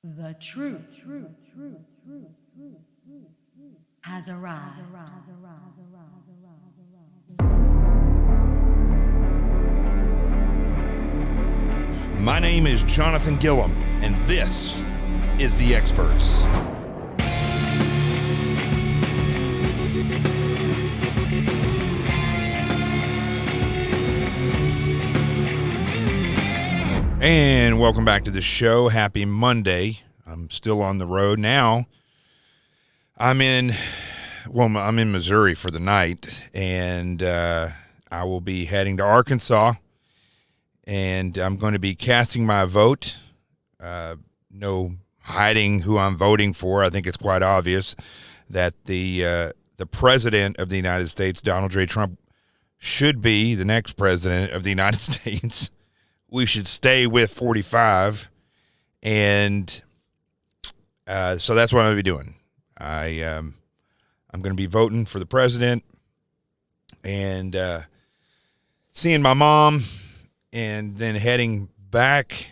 The truth has arrived. My name is Jonathan Gilliam, and this is The Experts. And welcome back to the show. Happy Monday. I'm still on the road now. I'm in Missouri for the night, and I will be heading to Arkansas, and I'm going to be casting my vote. No hiding who I'm voting for. I think it's quite obvious that the president of the United States, Donald J. Trump, should be the next president of the United States. We should stay with 45, and so that's what I'm going to be doing. I'm going to be voting for the president and seeing my mom, and then heading back.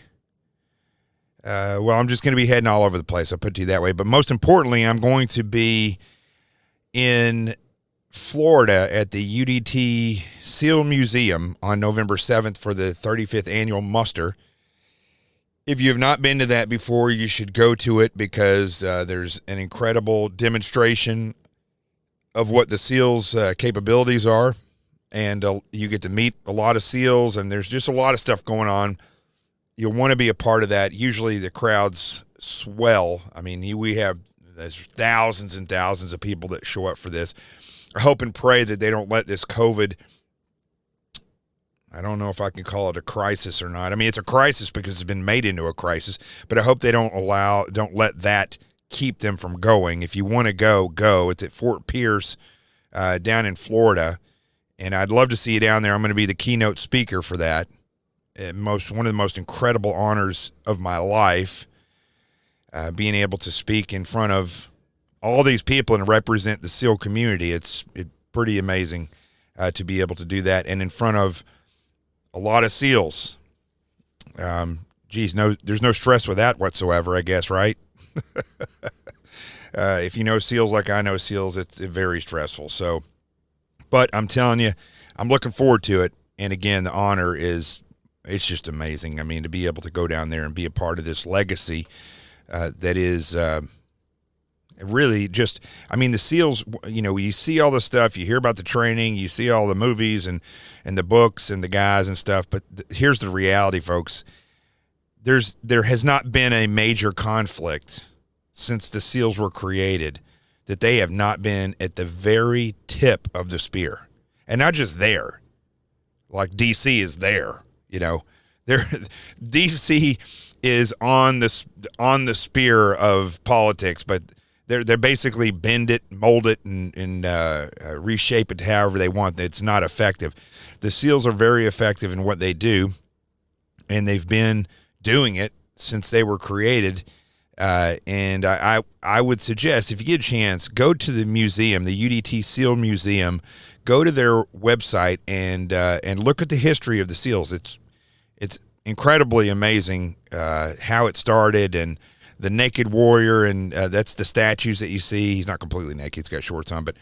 I'm just going to be heading all over the place. I'll put it to you that way. But most importantly, I'm going to be in Florida at the UDT SEAL Museum on November 7th for the 35th annual muster. If you have not been to that before, you should go to it because there's an incredible demonstration of what the SEALs' capabilities are, and you get to meet a lot of SEALs, and there's just a lot of stuff going on. You'll want to be a part of that. Usually the crowds swell. I mean, there's thousands and thousands of people that show up for this. I hope and pray that they don't let this COVID, I don't know if I can call it a crisis or not. I mean, it's a crisis because it's been made into a crisis, but I hope they don't let that keep them from going. If you want to go. It's at Fort Pierce down in Florida, and I'd love to see you down there. I'm going to be the keynote speaker for that. One of the most incredible honors of my life, being able to speak in front of all these people and represent the SEAL community. It's pretty amazing to be able to do that, and in front of a lot of SEALs. There's no stress with that whatsoever, I guess, right? If you know SEALs like I know SEALs, it's very stressful. So, but I'm telling you, I'm looking forward to it. And again, the honor it's just amazing. I mean, to be able to go down there and be a part of this legacy that is really just, I mean, the SEALs, you see all the stuff, you hear about the training, you see all the movies and the books and the guys and stuff, but here's the reality, folks. There has not been a major conflict since the SEALs were created that they have not been at the very tip of the spear. And not just there, like DC is there, DC is on the spear of politics, but They're basically bend it, mold it, and reshape it however they want. It's not effective. The SEALs are very effective in what they do, and they've been doing it since they were created. And I would suggest, if you get a chance, go to the museum, the UDT SEAL Museum. Go to their website and look at the history of the SEALs. It's incredibly amazing how it started, and the naked warrior, and that's the statues that you see. He's not completely naked. He's got shorts on, but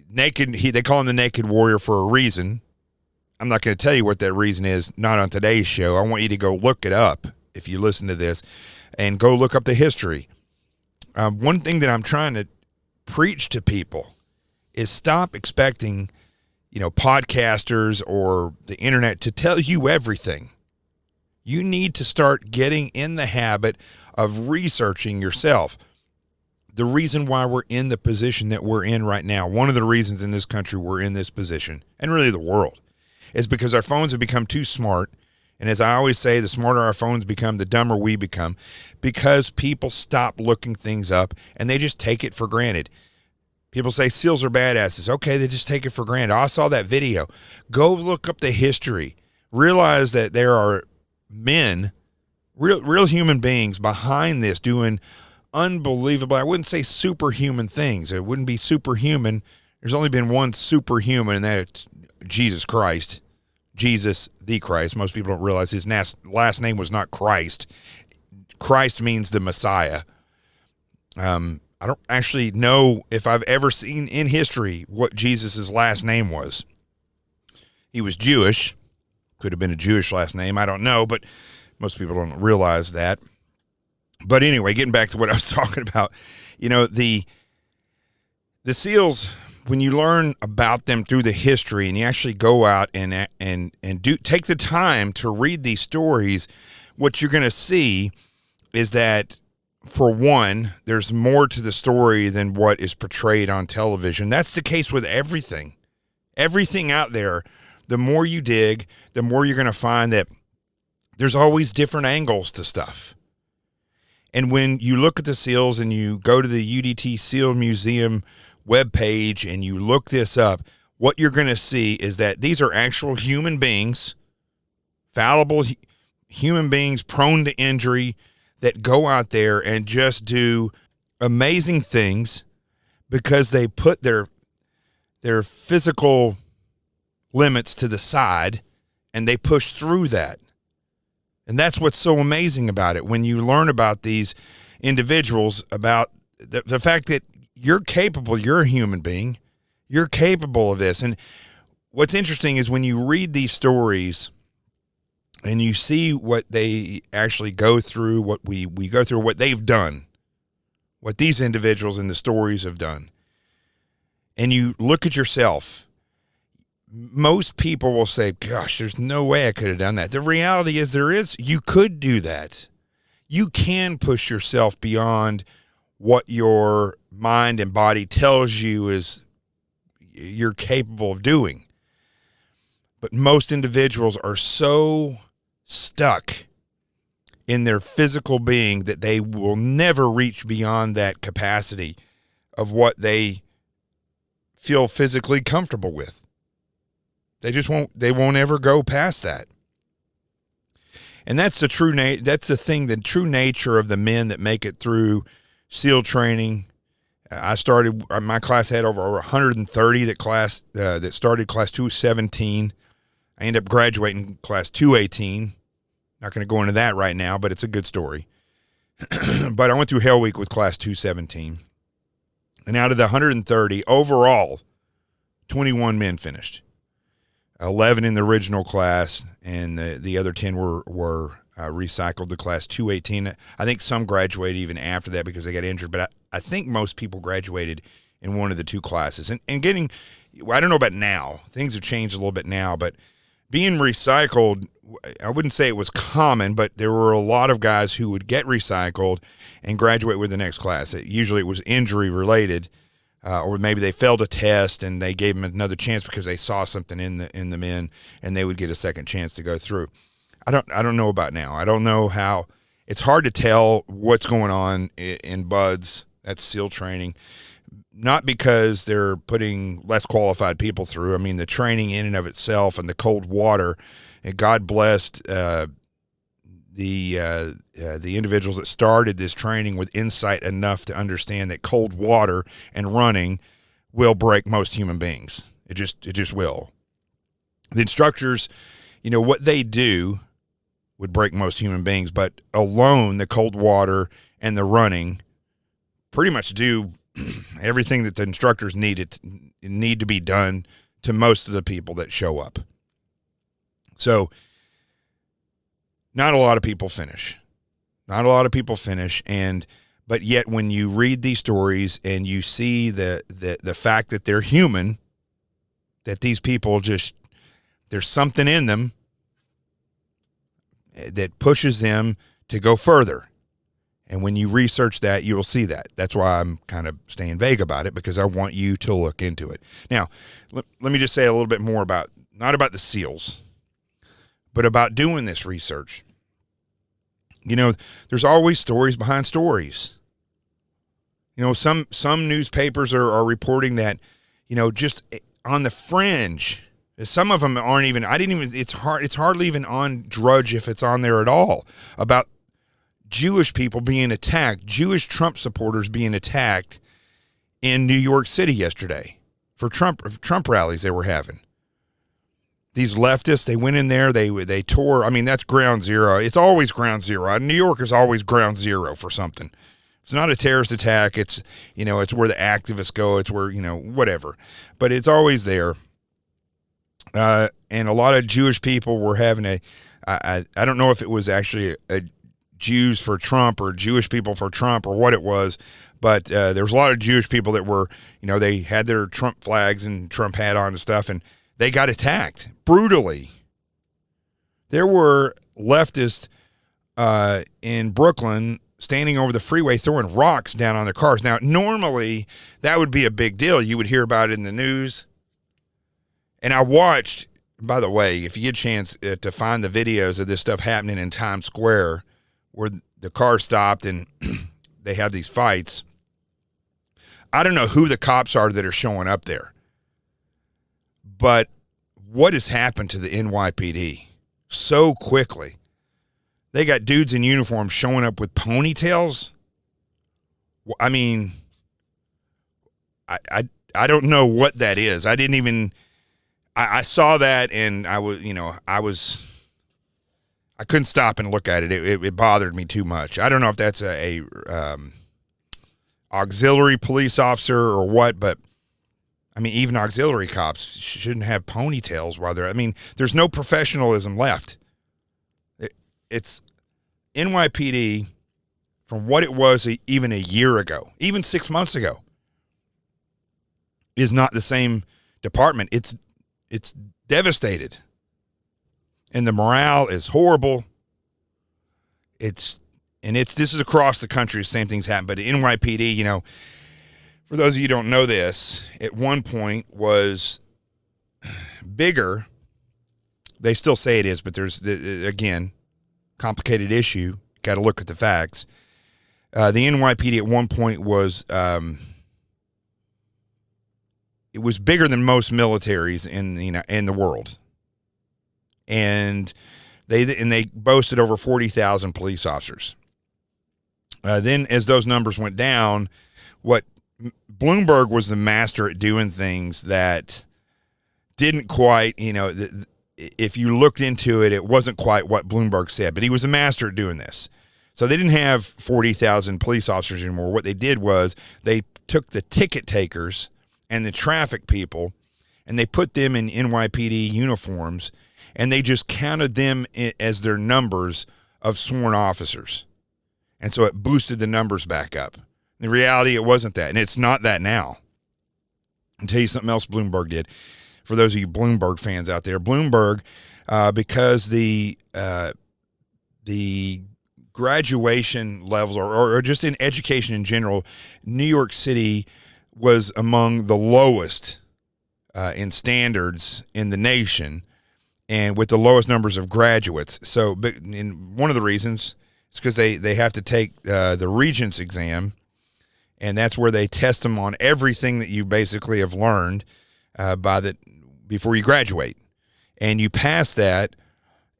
naked. They call him the naked warrior for a reason. I'm not going to tell you what that reason is, not on today's show. I want you to go look it up if you listen to this, and go look up the history. One thing that I'm trying to preach to people is stop expecting, podcasters or the internet to tell you everything. You need to start getting in the habit of researching yourself. The reason why we're in the position that we're in right now, one of the reasons in this country we're in this position, and really the world, is because our phones have become too smart. And as I always say, the smarter our phones become, the dumber we become, because people stop looking things up and they just take it for granted. People say SEALs are badasses. Okay, they just take it for granted. I saw that video. Go look up the history. Realize that there are men, real human beings behind this doing unbelievable, I wouldn't say superhuman things. It wouldn't be superhuman. There's only been one superhuman, and that's Jesus Christ. Jesus the Christ. Most people don't realize his last name was not Christ. Christ means the Messiah. I don't actually know if I've ever seen in history what Jesus' last name was. He was Jewish. Could have been a Jewish last name. I don't know, but most people don't realize that. But anyway, getting back to what I was talking about, the SEALs, when you learn about them through the history and you actually go out and take the time to read these stories, what you're going to see is that, for one, there's more to the story than what is portrayed on television. That's the case with everything. Everything out there, the more you dig, the more you're going to find that there's always different angles to stuff. And when you look at the SEALs and you go to the UDT SEAL Museum webpage and you look this up, what you're going to see is that these are actual human beings, fallible human beings prone to injury, that go out there and just do amazing things because they put their physical limits to the side and they push through that. And that's what's so amazing about it. When you learn about these individuals, about the fact that you're capable, you're a human being, you're capable of this. And what's interesting is when you read these stories and you see what they actually go through, what we go through, what they've done, what these individuals in the stories have done, and you look at yourself, most people will say, gosh, there's no way I could have done that. The reality is you could do that. You can push yourself beyond what your mind and body tells you is you're capable of doing. But most individuals are so stuck in their physical being that they will never reach beyond that capacity of what they feel physically comfortable with. They won't ever go past that. And that's the true the true nature of the men that make it through SEAL training. My class had over 130 that started class 217. I ended up graduating class 218. Not going to go into that right now, but it's a good story. But I went through Hell Week with class 217. And out of the 130, overall, 21 men finished. 11 in the original class, and the other 10 were recycled to class 218. I think some graduated even after that because they got injured, but I think most people graduated in one of the two classes. And I don't know about now. Things have changed a little bit now, but being recycled, I wouldn't say it was common, but there were a lot of guys who would get recycled and graduate with the next class. Usually it was injury related, or maybe they failed a test and they gave them another chance because they saw something in the men, and they would get a second chance to go through. I don't know about now. I don't know how. It's hard to tell what's going on in BUDS. That's SEAL training. Not because they're putting less qualified people through. I mean, the training in and of itself and the cold water, and God blessed the individuals that started this training with insight enough to understand that cold water and running will break most human beings. It just will. The instructors, what they do would break most human beings, but alone the cold water and the running pretty much do everything that the instructors need to be done to most of the people that show up. So not a lot of people finish. But yet when you read these stories and you see the fact that they're human, that these people there's something in them that pushes them to go further. And when you research that, you will see that. That's why I'm kind of staying vague about it, because I want you to look into it. Now, let me just say a little bit more not about the SEALs, but about doing this research. There's always stories behind stories. Some newspapers are reporting that, just on the fringe, some of them aren't even, it's hardly even on Drudge if it's on there at all, about Jewish people being attacked, Jewish Trump supporters being attacked in New York City yesterday for Trump rallies they were having. these leftists, they went in there, they tore. I mean, that's ground zero. It's always ground zero. New York is always ground zero for something. It's not a terrorist attack. It's, it's where the activists go. It's where, whatever. But it's always there. And a lot of Jewish people were having I don't know if it was actually a Jews for Trump or Jewish people for Trump or what it was, but there was a lot of Jewish people that were, they had their Trump flags and Trump hat on and stuff, and they got attacked brutally. There were leftists in Brooklyn standing over the freeway throwing rocks down on their cars. Now, normally that would be a big deal. You would hear about it in the news. And I watched, by the way, if you get a chance to find the videos of this stuff happening in Times Square where the car stopped and they had these fights. I don't know who the cops are that are showing up there. But what has happened to the NYPD so quickly? They got dudes in uniform showing up with ponytails. I mean, I don't know what that is. I didn't even... I saw that and I couldn't stop and look at it. It bothered me too much. I don't know if that's a auxiliary police officer or what, but I mean, even auxiliary cops shouldn't have ponytails while they're, there's no professionalism left. It's NYPD from what it was even a year ago, even 6 months ago, is not the same department. It's devastated. And the morale is horrible. This is across the country, the same things happen. But NYPD, for those of you who don't know this, at one point was bigger. They still say it is, but there's, again, complicated issue. Got to look at the facts. The NYPD at one point was... it was bigger than most militaries in the world, and they boasted over 40,000 police officers. Then, as those numbers went down, what Bloomberg was the master at doing things that didn't quite, if you looked into it, it wasn't quite what Bloomberg said, but he was a master at doing this. So they didn't have 40,000 police officers anymore. What they did was they took the ticket takers and the traffic people, and they put them in NYPD uniforms, and they just counted them as their numbers of sworn officers. And so it boosted the numbers back up. In reality, it wasn't that, and it's not that now. I'll tell you something else Bloomberg did. For those of you Bloomberg fans out there, Bloomberg, because the graduation levels or just in education in general, New York City was among the lowest in standards in the nation and with the lowest numbers of graduates. So one of the reasons is because they have to take the Regents exam, and that's where they test them on everything that you basically have learned before you graduate. And you pass that,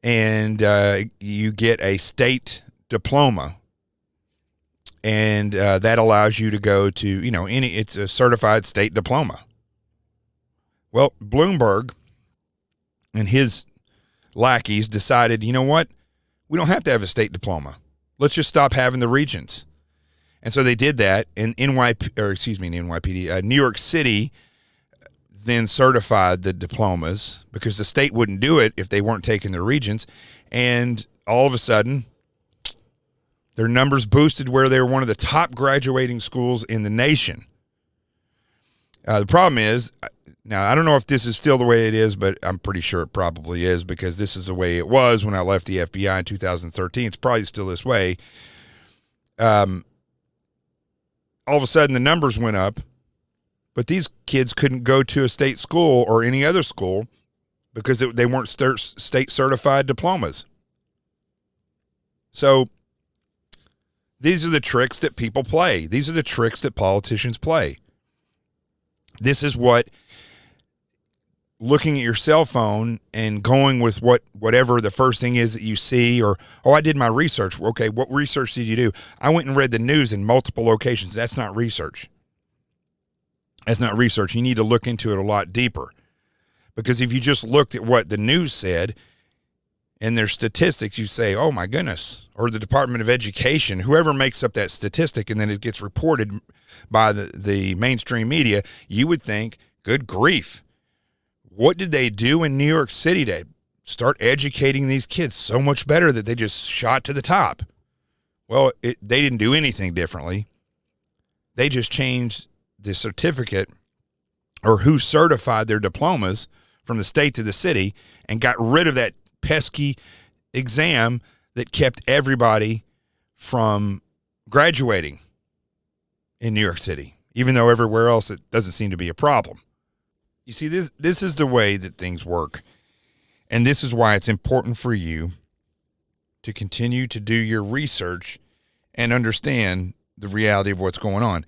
and you get a state diploma. And that allows you to go to, it's a certified state diploma. Well, Bloomberg and his lackeys decided, you know what? We don't have to have a state diploma. Let's just stop having the regents. And so they did that, and New York City then certified the diplomas because the state wouldn't do it if they weren't taking the regents. And all of a sudden, their numbers boosted where they were one of the top graduating schools in the nation. The problem is, now I don't know if this is still the way it is, but I'm pretty sure it probably is because this is the way it was when I left the FBI in 2013. It's probably still this way. All of a sudden, the numbers went up, but these kids couldn't go to a state school or any other school because they weren't state certified diplomas. So these are the tricks that people play. These are the tricks that politicians play. This is what looking at your cell phone and going with whatever the first thing is that you see, or, I did my research. Okay, what research did you do? I went and read the news in multiple locations. That's not research. That's not research. You need to look into it a lot deeper. Because if you just looked at what the news said and their statistics, you say, oh my goodness, or the Department of Education, whoever makes up that statistic, and then it gets reported by the mainstream media, you would think, good grief. What did they do in New York City to start educating these kids so much better that they just shot to the top? Well, they didn't do anything differently. They just changed the certificate or who certified their diplomas from the state to the city and got rid of that pesky exam that kept everybody from graduating in New York City, even though everywhere else it doesn't seem to be a problem. You see, this is the way that things work, and this is why it's important for you to continue to do your research and understand the reality of what's going on.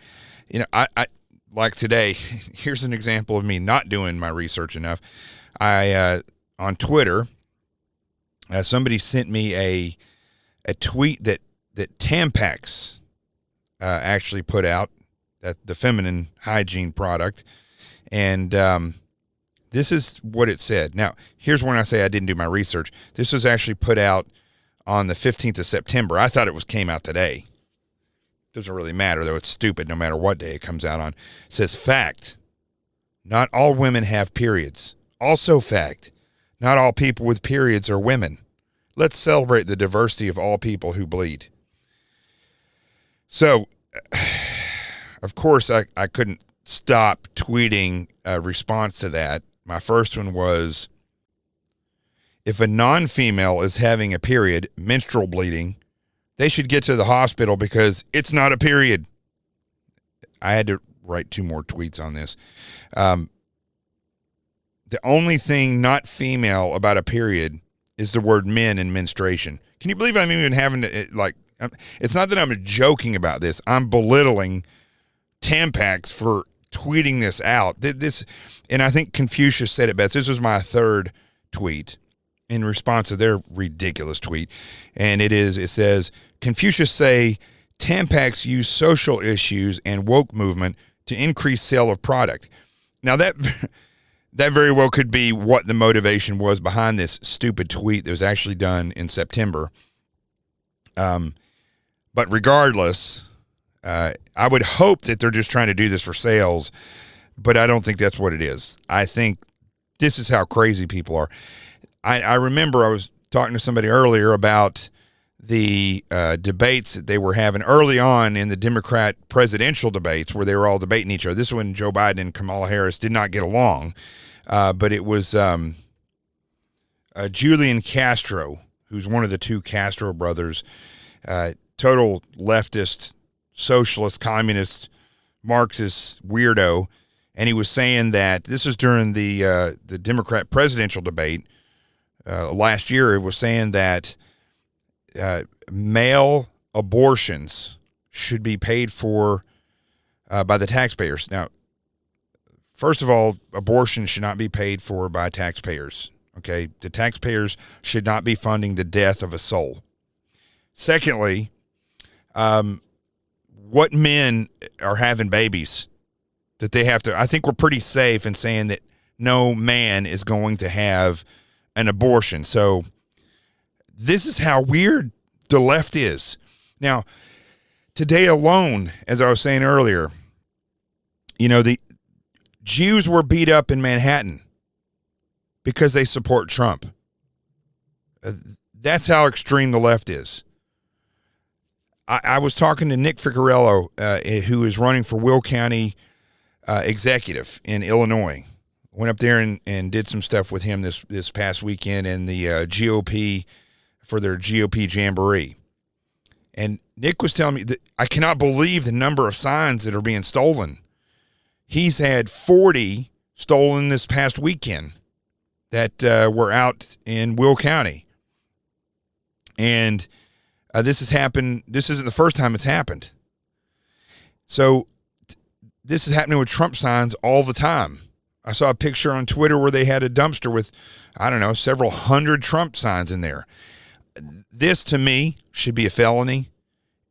You know, I like today, here's an example of me not doing my research enough. On Twitter, somebody sent me a tweet that Tampax actually put out, that the feminine hygiene product, and this is what it said. Now, here's when I say I didn't do my research. This was actually put out on the 15th of September. I thought it came out today. Doesn't really matter, though. It's stupid no matter what day it comes out on. It says, fact, not all women have periods. Also fact, not all people with periods are women. Let's celebrate the diversity of all people who bleed. So, of course, I couldn't stop tweeting a response to that. My first one was, if a non-female is having a period, menstrual bleeding, they should get to the hospital because it's not a period. I had to write 2 more tweets on this. The only thing not female about a period is the word men in menstruation. Can you believe I'm even having to, it's not that I'm joking about this. I'm belittling Tampax for tweeting this out. And I think Confucius said it best. This was my 3rd tweet in response to their ridiculous tweet. And it says, Confucius say, Tampax use social issues and woke movement to increase sale of product. Now that very well could be what the motivation was behind this stupid tweet that was actually done in September. But regardless, I would hope that they're just trying to do this for sales, but I don't think that's what it is. I think this is how crazy people are. I remember I was talking to somebody earlier about the debates that they were having early on in the Democrat presidential debates where they were all debating each other. This one, Joe Biden and Kamala Harris did not get along, but it was Julian Castro, who's one of the 2 Castro brothers, total leftist, socialist, communist, Marxist weirdo, and he was saying that this is during the Democrat presidential debate last year. It was saying that male abortions should be paid for by the taxpayers. Now, first of all, abortion should not be paid for by taxpayers. Okay, the taxpayers should not be funding the death of a soul. Secondly, what men are having babies that they have to? I think we're pretty safe in saying that no man is going to have an abortion. So this is how weird the left is. Now, today alone, as I was saying earlier, you know, the Jews were beat up in Manhattan because they support Trump. That's how extreme the left is. I was talking to Nick Ficarello, who is running for Will County executive in Illinois. Went up there and did some stuff with him this past weekend in the GOP for their GOP Jamboree. And Nick was telling me that I cannot believe the number of signs that are being stolen. He's had 40 stolen this past weekend that were out in Will County. And this has happened. This isn't the first time it's happened. So this is happening with Trump signs all the time. I saw a picture on Twitter where they had a dumpster with, I don't know, several hundred Trump signs in there. This, to me, should be a felony,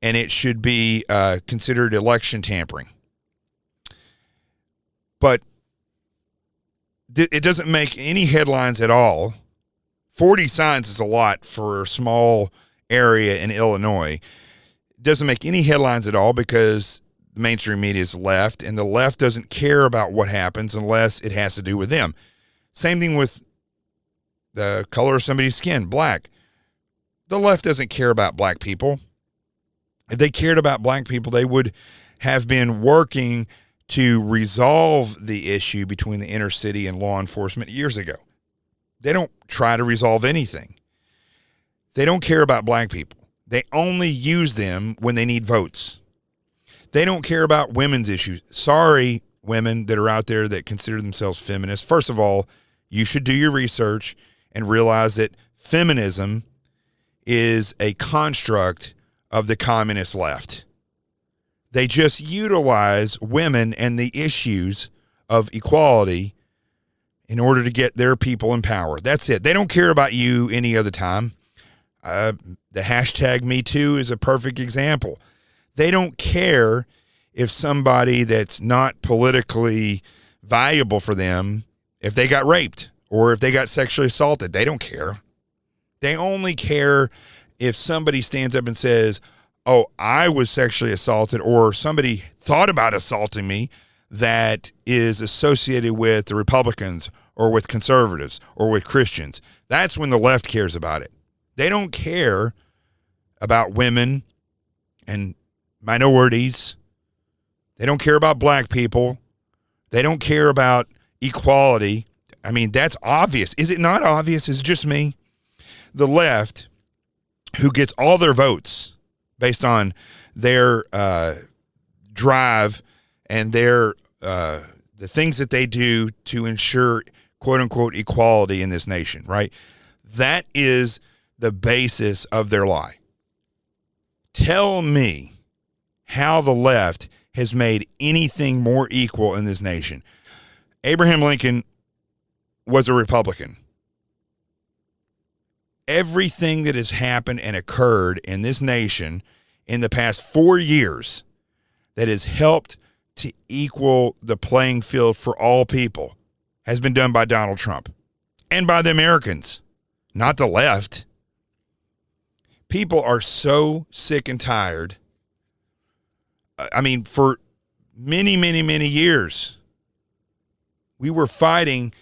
and it should be considered election tampering. But it doesn't make any headlines at all. 40 signs is a lot for a small area in Illinois. It doesn't make any headlines at all because the mainstream media is left, and the left doesn't care about what happens unless it has to do with them. Same thing with the color of somebody's skin, black. The left doesn't care about black people. If they cared about black people, they would have been working to resolve the issue between the inner city and law enforcement years ago. They don't try to resolve anything. They don't care about black people. They only use them when they need votes. They don't care about women's issues. Sorry, women that are out there that consider themselves feminists. First of all, you should do your research and realize that feminism is a construct of the communist left. They just utilize women and the issues of equality in order to get their people in power. That's it. They don't care about you any other time. The hashtag #MeToo is a perfect example. They don't care if somebody that's not politically valuable for them, if they got raped or if they got sexually assaulted. They don't care. They only care if somebody stands up and says, oh, I was sexually assaulted, or somebody thought about assaulting me that is associated with the Republicans or with conservatives or with Christians. That's when the left cares about it. They don't care about women and minorities. They don't care about black people. They don't care about equality. I mean, that's obvious. Is it not obvious? Is it just me? The left, who gets all their votes based on their drive and their the things that they do to ensure quote unquote equality in this nation, right? That is the basis of their lie. Tell me how the left has made anything more equal in this nation. Abraham Lincoln was a Republican. Everything that has happened and occurred in this nation in the past 4 years that has helped to equal the playing field for all people has been done by Donald Trump and by the Americans, not the left. People are so sick and tired. I mean, for many, many, many years, we were fighting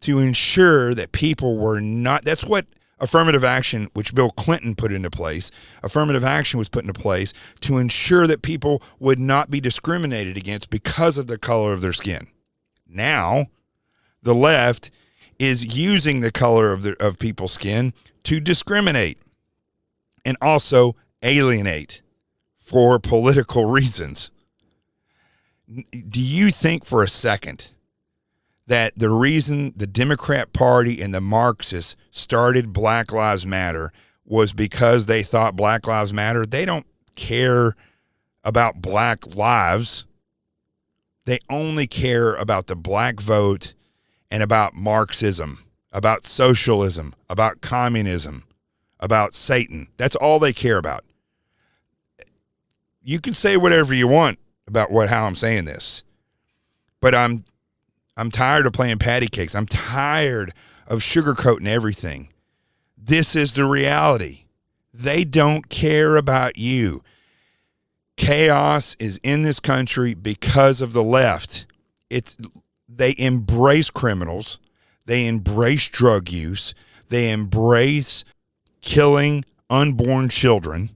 to ensure that people were not, that's what affirmative action, which Bill Clinton put into place, affirmative action was put into place to ensure that people would not be discriminated against because of the color of their skin. Now, the left is using the color of people's skin to discriminate and also alienate for political reasons. Do you think for a second that the reason the Democrat Party and the Marxists started Black Lives Matter was because they thought Black Lives Matter? They don't care about black lives. They only care about the black vote and about Marxism, about socialism, about communism, about Satan. That's all they care about. You can say whatever you want about how I'm saying this, but I'm tired of playing patty cakes. I'm tired of sugarcoating everything. This is the reality. They don't care about you. Chaos is in this country because of the left. They embrace criminals. They embrace drug use. They embrace killing unborn children.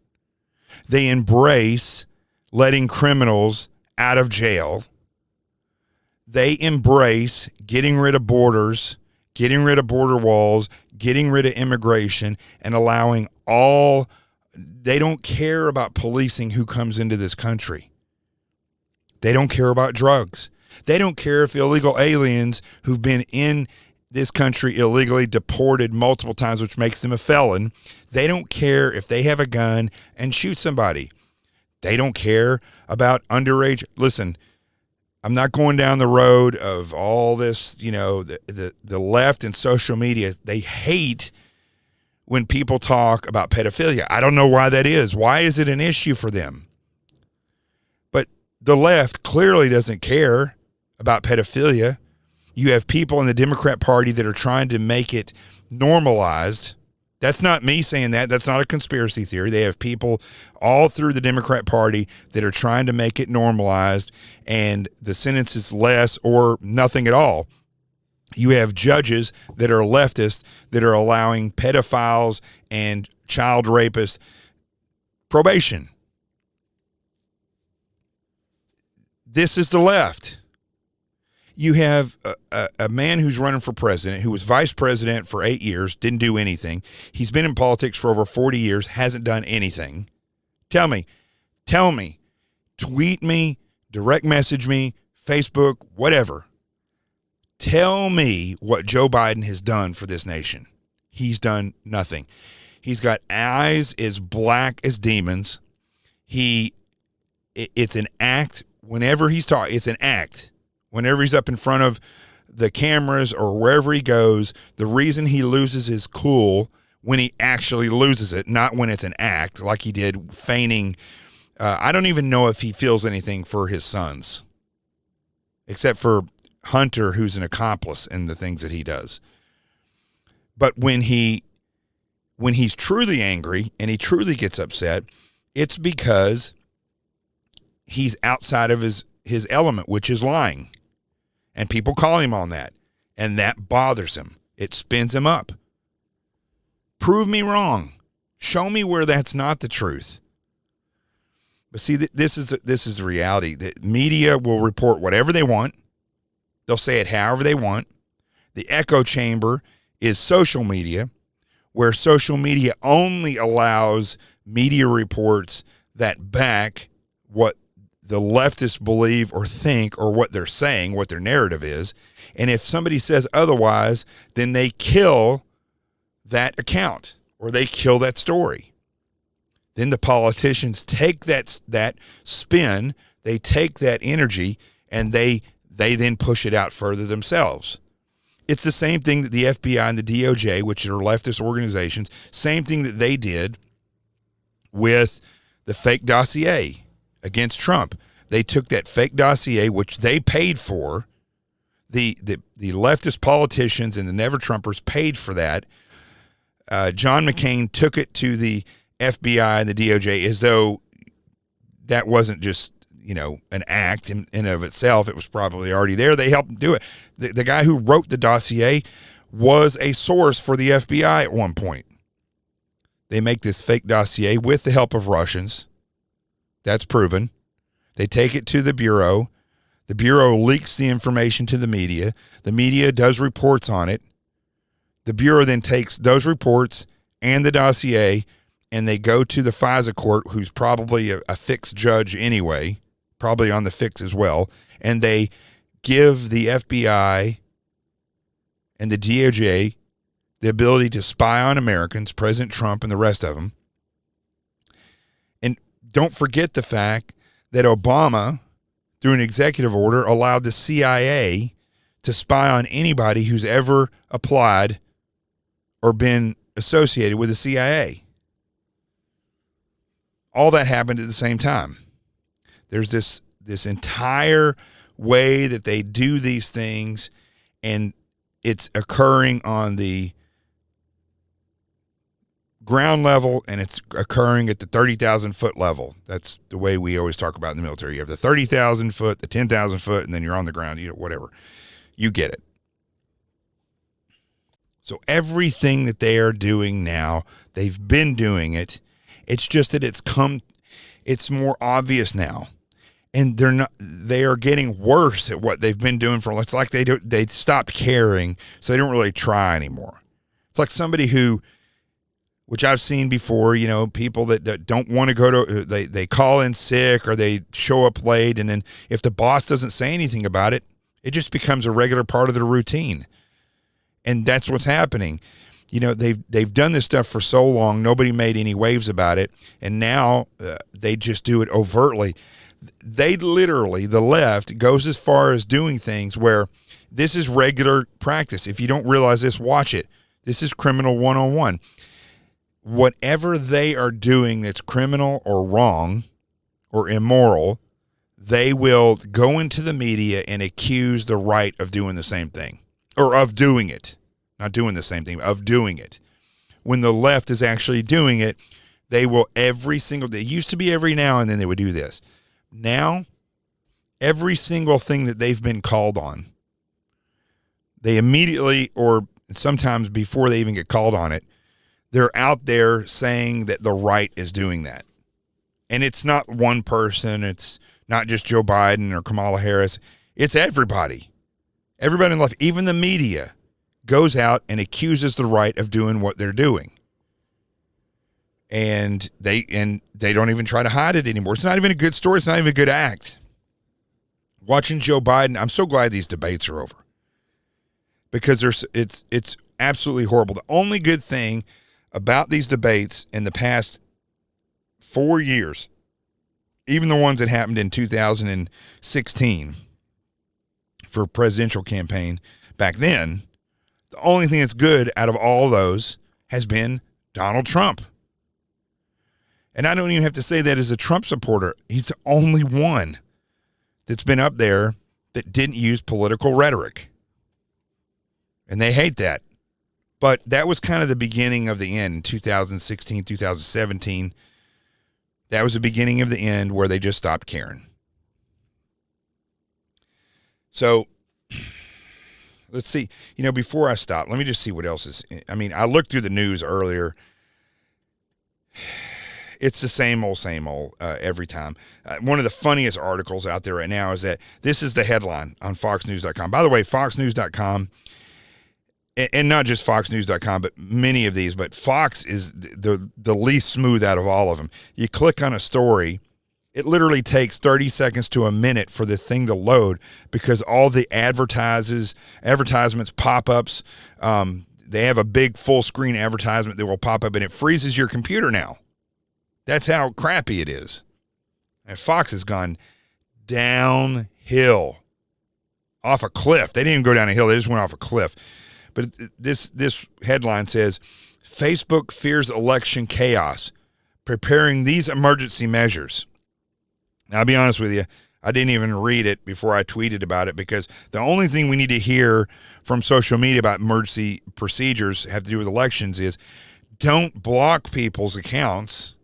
They embrace letting criminals out of jail. They embrace getting rid of borders, getting rid of border walls, getting rid of immigration, and allowing all. They don't care about policing who comes into this country. They don't care about drugs. They don't care if illegal aliens who've been in this country illegally deported multiple times, which makes them a felon. They don't care if they have a gun and shoot somebody. They don't care about underage. Listen, I'm not going down the road of all this, the left and social media. They hate when people talk about pedophilia. I don't know why that is. Why is it an issue for them? But the left clearly doesn't care about pedophilia. You have people in the Democrat Party that are trying to make it normalized. That's not me saying that. That's not a conspiracy theory. They have people all through the Democrat Party that are trying to make it normalized, and the sentence is less or nothing at all. You have judges that are leftists that are allowing pedophiles and child rapists probation. This is the left. You have a man who's running for president, who was vice president for 8 years, didn't do anything. He's been in politics for over 40 years, hasn't done anything. Tell me, tweet me, direct message me, Facebook, whatever. Tell me what Joe Biden has done for this nation. He's done nothing. He's got eyes as black as demons. It's an act whenever he's talking. It's an act. Whenever he's up in front of the cameras or wherever he goes, the reason he loses his cool when he actually loses it, not when it's an act like he did feigning. I don't even know if he feels anything for his sons, except for Hunter, who's an accomplice in the things that he does. But when he's truly angry and he truly gets upset, it's because he's outside of his element, which is lying. And people call him on that. And that bothers him. It spins him up. Prove me wrong. Show me where that's not the truth. But see, this is the reality. The media will report whatever they want. They'll say it however they want. The echo chamber is social media, where social media only allows media reports that back what the leftists believe or think or what they're saying, what their narrative is. And if somebody says otherwise, then they kill that account or they kill that story. Then the politicians take that spin, they take that energy, and they then push it out further themselves. It's the same thing that the FBI and the DOJ, which are leftist organizations, same thing that they did with the fake dossier against Trump. They took that fake dossier, which they paid for. The leftist politicians and the never-Trumpers paid for that. John McCain took it to the FBI and the DOJ as though that wasn't just, an act in and of itself. It was probably already there. They helped do it. The guy who wrote the dossier was a source for the FBI at one point. They make this fake dossier with the help of Russians. That's proven. They take it to the Bureau. The Bureau leaks the information to the media. The media does reports on it. The Bureau then takes those reports and the dossier, and they go to the FISA court, who's probably a fixed judge anyway, probably on the fix as well, and they give the FBI and the DOJ the ability to spy on Americans, President Trump and the rest of them. And don't forget the fact that Obama, through an executive order, allowed the CIA to spy on anybody who's ever applied or been associated with the CIA. All that happened at the same time. There's this entire way that they do these things, and it's occurring on the ground level, and it's occurring at the 30,000-foot level. That's the way we always talk about in the military. You have the 30,000 foot, the 10,000 foot, and then you're on the ground, whatever. You get it. So everything that they are doing now, they've been doing it. It's just that it's more obvious now. And they are getting worse at what they've been doing it's like they stopped caring, so they don't really try anymore. It's like somebody who, which I've seen before, people that don't want to go to, they call in sick or they show up late, and then if the boss doesn't say anything about it, it just becomes a regular part of their routine. And that's what's happening. They've done this stuff for so long, nobody made any waves about it, and now they just do it overtly. They literally, the left, goes as far as doing things where this is regular practice. If you don't realize this, watch it. This is criminal 101. Whatever they are doing that's criminal or wrong or immoral, they will go into the media and accuse the right of doing the same thing, or of doing it. Not doing the same thing, of doing it. When the left is actually doing it, they will every single day. It used to be every now and then they would do this. Now, every single thing that they've been called on, they immediately, or sometimes before they even get called on it, they're out there saying that the right is doing that. And it's not one person. It's not just Joe Biden or Kamala Harris. It's everybody. Everybody in life, even the media, goes out and accuses the right of doing what they're doing. And they don't even try to hide it anymore. It's not even a good story. It's not even a good act. Watching Joe Biden, I'm so glad these debates are over. Because it's absolutely horrible. The only good thing about these debates in the past 4 years, even the ones that happened in 2016 for presidential campaign back then, the only thing that's good out of all those has been Donald Trump. And I don't even have to say that as a Trump supporter. He's the only one that's been up there that didn't use political rhetoric. And they hate that. But that was kind of the beginning of the end in 2016, 2017. That was the beginning of the end where they just stopped caring. So, let's see. Before I stop, let me just see what else is. I looked through the news earlier. It's the same old every time. One of the funniest articles out there right now is that this is the headline on FoxNews.com. By the way, FoxNews.com, and not just FoxNews.com, but many of these, but Fox is the least smooth out of all of them. You click on a story, it literally takes 30 seconds to a minute for the thing to load because all the advertisements, pop-ups, they have a big full-screen advertisement that will pop up, and it freezes your computer now. That's how crappy it is. And Fox has gone downhill, off a cliff. They didn't even go down a hill. They just went off a cliff. But this headline says, Facebook fears election chaos, preparing these emergency measures. Now, I'll be honest with you, I didn't even read it before I tweeted about it because the only thing we need to hear from social media about emergency procedures have to do with elections is don't block people's accounts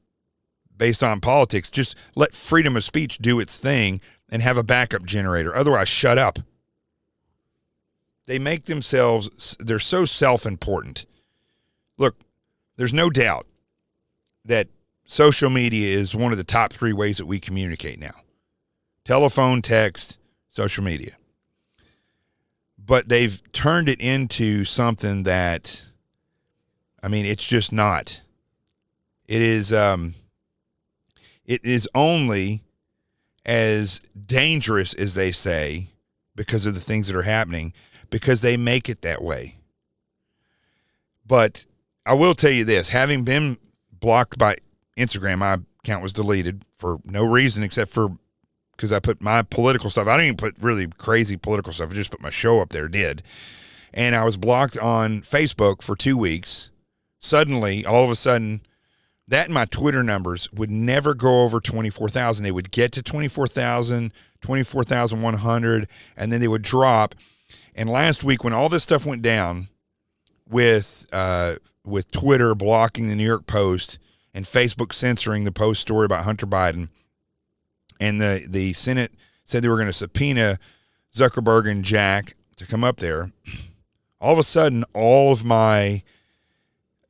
based on politics. Just let freedom of speech do its thing and have a backup generator. Otherwise, shut up. They make themselves, they're so self-important. Look, there's no doubt that social media is one of the top 3 ways that we communicate now. Telephone, text, social media. But they've turned it into something that, it's just not. It is only as dangerous as they say because of the things that are happening, because they make it that way. But I will tell you this, having been blocked by Instagram, my account was deleted for no reason except for because I put my political stuff. I didn't even put really crazy political stuff. I just put my show up there, And I was blocked on Facebook for 2 weeks. Suddenly, all of a sudden, that and my Twitter numbers would never go over 24,000. They would get to 24,000, 24,100, and then they would drop. And last week, when all this stuff went down with Twitter blocking the New York Post and Facebook censoring the Post story about Hunter Biden, and the Senate said they were going to subpoena Zuckerberg and Jack to come up there, all of a sudden, all of my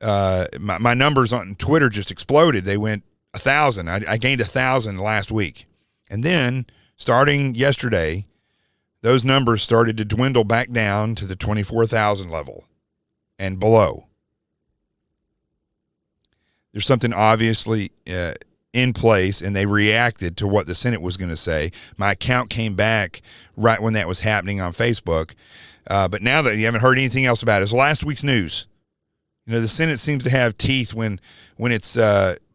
numbers on Twitter just exploded. They went 1,000. I gained 1,000 last week. And then, starting yesterday, those numbers started to dwindle back down to the 24,000 level and below. There's something obviously in place, and they reacted to what the Senate was going to say. My account came back right when that was happening on Facebook. But now that you haven't heard anything else about it, it's last week's news. The Senate seems to have teeth when it's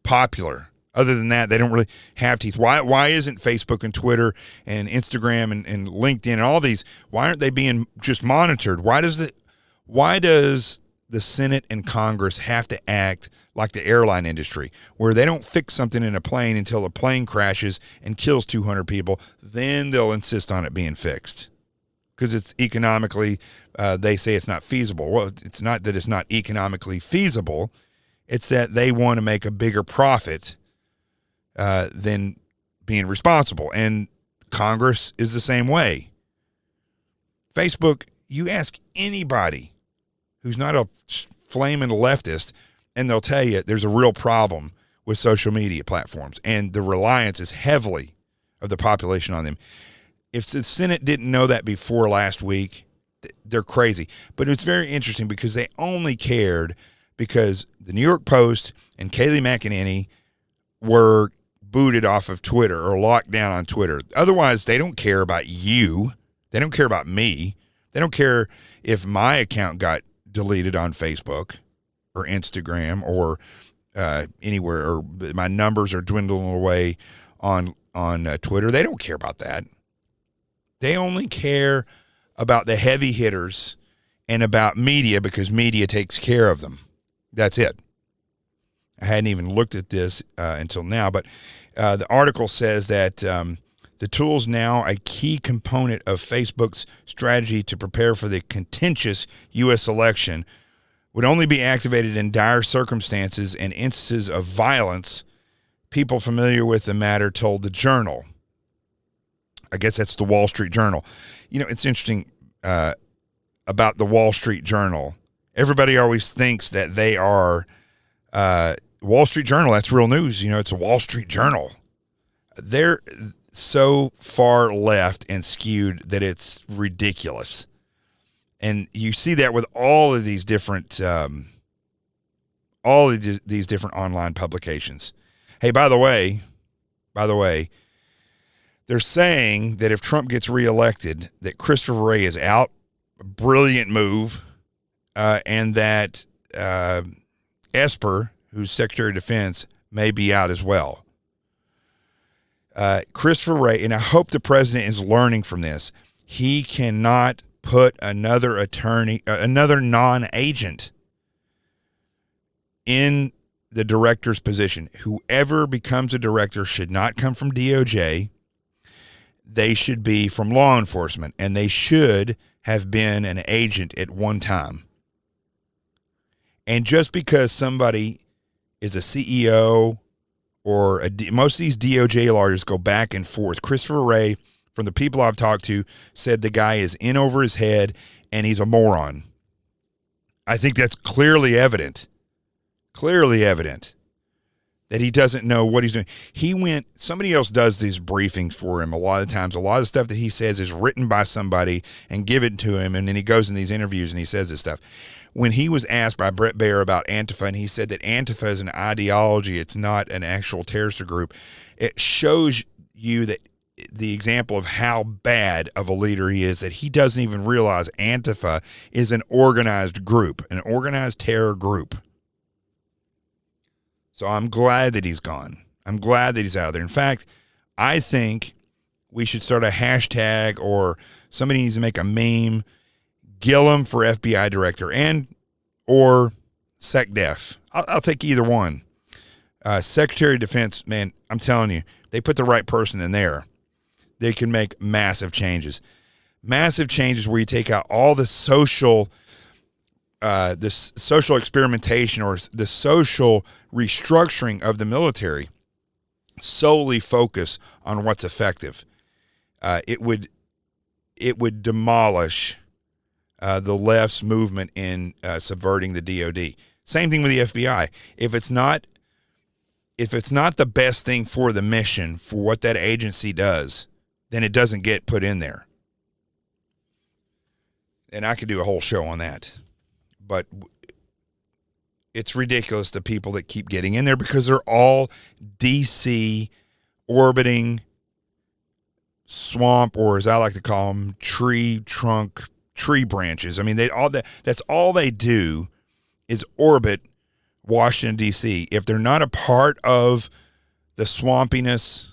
popular. Other than that, they don't really have teeth. Why isn't Facebook and Twitter and Instagram and LinkedIn and all these, why aren't they being just monitored? Why does the Senate and Congress have to act like the airline industry, where they don't fix something in a plane until the plane crashes and kills 200 people. Then they'll insist on it being fixed because it's economically, they say it's not feasible. Well, it's not that it's not economically feasible. It's that they want to make a bigger profit than being responsible. And Congress is the same way. Facebook, you ask anybody who's not a flaming leftist, and they'll tell you there's a real problem with social media platforms, and the reliance is heavily of the population on them. If the Senate didn't know that before last week, they're crazy. But it's very interesting because they only cared because the New York Post and Kayleigh McEnany were booted off of Twitter or locked down on Twitter. Otherwise, they don't care about you. They don't care about me. They don't care if my account got deleted on Facebook or Instagram or anywhere, or my numbers are dwindling away on Twitter. They don't care about that. They only care about the heavy hitters and about media because media takes care of them. That's it. I hadn't even looked at this until now, but the article says that the tool is now a key component of Facebook's strategy to prepare for the contentious U.S. election, would only be activated in dire circumstances and instances of violence, people familiar with the matter told the Journal. I guess that's the Wall Street Journal. You know, it's interesting about the Wall Street Journal. Everybody always thinks that they are Wall Street Journal. That's real news. You know, it's a Wall Street Journal. They're so far left and skewed that it's ridiculous. And you see that with all of these different these different online publications. Hey, by the way, they're saying that if Trump gets reelected, that Christopher Wray is out. A brilliant move. And that Esper, who's Secretary of Defense, may be out as well. Christopher Wray, and I hope the president is learning from this, he cannot put another attorney, another non-agent in the director's position. Whoever becomes a director should not come from DOJ. They should be from law enforcement, and they should have been an agent at one time. And just because somebody is a CEO or most of these DOJ lawyers go back and forth. Christopher Wray, from the people I've talked to, said the guy is in over his head and he's a moron. I think that's clearly evident that he doesn't know what he's doing. Somebody else does these briefings for him a lot of times. A lot of stuff that he says is written by somebody and given to him, and then he goes in these interviews and he says this stuff. When he was asked by Brett Baer about Antifa, and he said that Antifa is an ideology, it's not an actual terrorist group, it shows you that the example of how bad of a leader he is, that he doesn't even realize Antifa is an organized group, an organized terror group. So I'm glad that he's gone. I'm glad that he's out of there. In fact, I think we should start a hashtag, or somebody needs to make a meme, Gilliam for FBI director, or SecDef. I'll take either one. Secretary of Defense, man, I'm telling you, they put the right person in there. They can make massive changes. Massive changes where you take out all the social experimentation or the social restructuring of the military, solely focus on what's effective. It would demolish the left's movement in subverting the DOD. Same thing with the FBI. If it's not the best thing for the mission, for what that agency does, then it doesn't get put in there. And I could do a whole show on that. But it's ridiculous, the people that keep getting in there, because they're all DC orbiting swamp, or as I like to call them, tree branches. I mean, that's all they do is orbit Washington, D.C. If they're not a part of the swampiness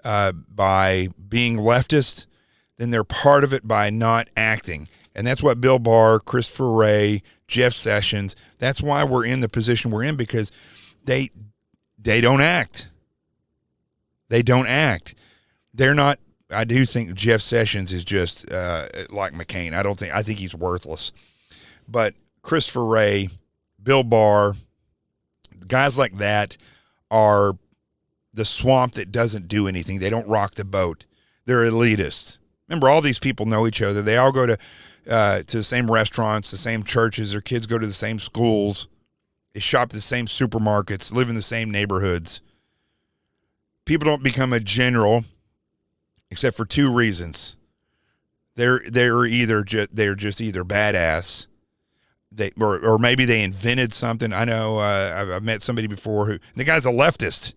by being leftist, then they're part of it by not acting. And that's what Bill Barr, Christopher Wray, Jeff Sessions, that's why we're in the position we're in, because they don't act. They don't act. They're not. I do think Jeff Sessions is just like McCain. I think he's worthless. But Christopher Wray, Bill Barr, guys like that are the swamp that doesn't do anything. They don't rock the boat. They're elitists. Remember, all these people know each other. They all go to the same restaurants, the same churches. Their kids go to the same schools. They shop at the same supermarkets, live in the same neighborhoods. People don't become a general except for two reasons. They're just either badass, or maybe they invented something. I know I've met somebody before who, the guy's a leftist,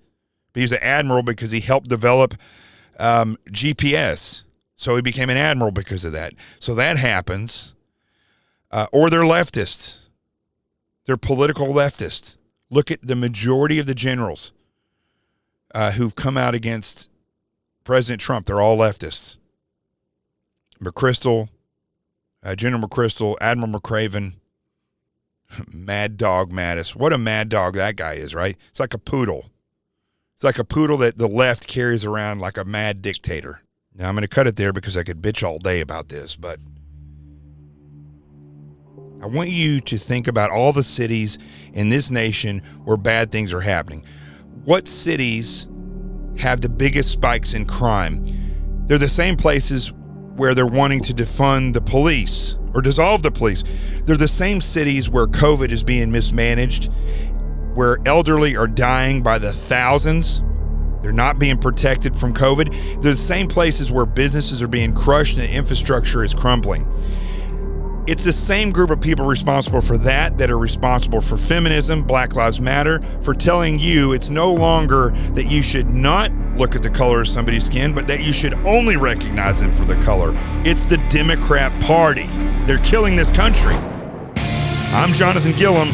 but he's an admiral because he helped develop GPS. So he became an admiral because of that. So that happens. Or they're leftists. They're political leftists. Look at the majority of the generals who've come out against President Trump. They're all leftists. McChrystal, General McChrystal, Admiral McCraven, Mad Dog Mattis. What a mad dog that guy is, right? It's like a poodle. It's like a poodle that the left carries around like a mad dictator. Now, I'm going to cut it there because I could bitch all day about this, but I want you to think about all the cities in this nation where bad things are happening. What cities have the biggest spikes in crime? They're the same places where they're wanting to defund the police or dissolve the police. They're the same cities where COVID is being mismanaged, where elderly are dying by the thousands. They're not being protected from COVID. They're the same places where businesses are being crushed and the infrastructure is crumbling. It's the same group of people responsible for that are responsible for feminism, Black Lives Matter, for telling you it's no longer that you should not look at the color of somebody's skin, but that you should only recognize them for the color. It's the Democrat Party. They're killing this country. I'm Jonathan Gilliam.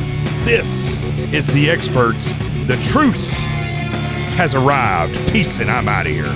This is The Experts. The truth has arrived. Peace, and I'm out of here.